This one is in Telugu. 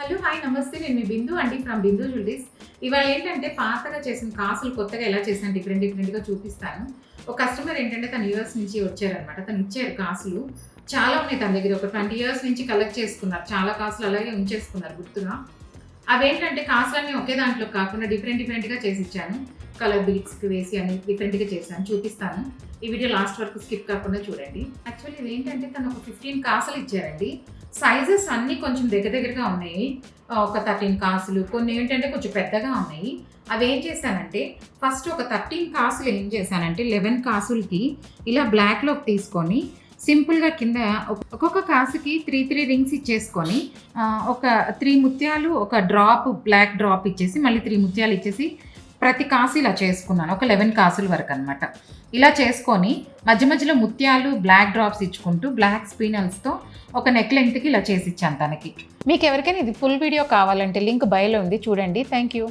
హలో హాయ్ నమస్తే, నేను మీ బిందు అండి ఫ్రమ్ బిందు జ్యువెలరీస్. ఇవాళ ఏంటంటే పాతగా చేసిన కాసులు కొత్తగా ఎలా చేసాను డిఫరెంట్గా చూపిస్తాను. ఒక కస్టమర్ ఏంటంటే తను యూఎస్ నుంచి వచ్చారనమాట. తను ఇచ్చారు కాసులు చాలా ఉన్నాయి తన దగ్గర. ఒక 20 years నుంచి కలెక్ట్ చేసుకున్నారు. చాలా కాసులు అలాగే ఉంచేసుకున్నారు గుర్తుగా. అవేంటంటే కాసులన్నీ ఒకే దాంట్లో కాకుండా డిఫరెంట్గా చేసి ఇచ్చాను. కలర్ బీట్స్కి వేసి అన్ని డిఫరెంట్గా చేశాను, చూపిస్తాను. ఈ వీడియో లాస్ట్ వరకు స్కిప్ కాకుండా చూడండి. యాక్చువల్లీ ఇది ఏంటంటే తను ఒక 15 కాసులు ఇచ్చారండి. సైజెస్ అన్నీ కొంచెం దగ్గరగా ఉన్నాయి. ఒక 13 కాసులు, కొన్ని ఏంటంటే కొంచెం పెద్దగా ఉన్నాయి. అవి ఏం చేశానంటే ఫస్ట్ ఒక 13 కాసులు ఏం చేశానంటే 11 కాసులకి ఇలా బ్లాక్లోకి తీసుకొని సింపుల్గా కింద ఒక్కొక్క కాసుకి 3 రింగ్స్ ఇచ్చేసుకొని ఒక 3 ముత్యాలు, ఒక డ్రాప్ బ్లాక్ డ్రాప్ ఇచ్చేసి మళ్ళీ 3 ముత్యాలు ఇచ్చేసి ప్రతి కాసు ఇలా చేసుకున్నాను. ఒక 11 కాసుల వరకు అనమాట. ఇలా చేసుకొని మధ్యలో ముత్యాలు బ్లాక్ డ్రాప్స్ ఇచ్చుకుంటూ బ్లాక్ స్పినల్స్తో ఒక నెక్ లెంగ్త్కి ఇలా చేసి ఇచ్చాను తనకి. మీకు ఎవరికైనా ఇది ఫుల్ వీడియో కావాలంటే లింక్ బయోలో ఉంది, చూడండి. Thank you.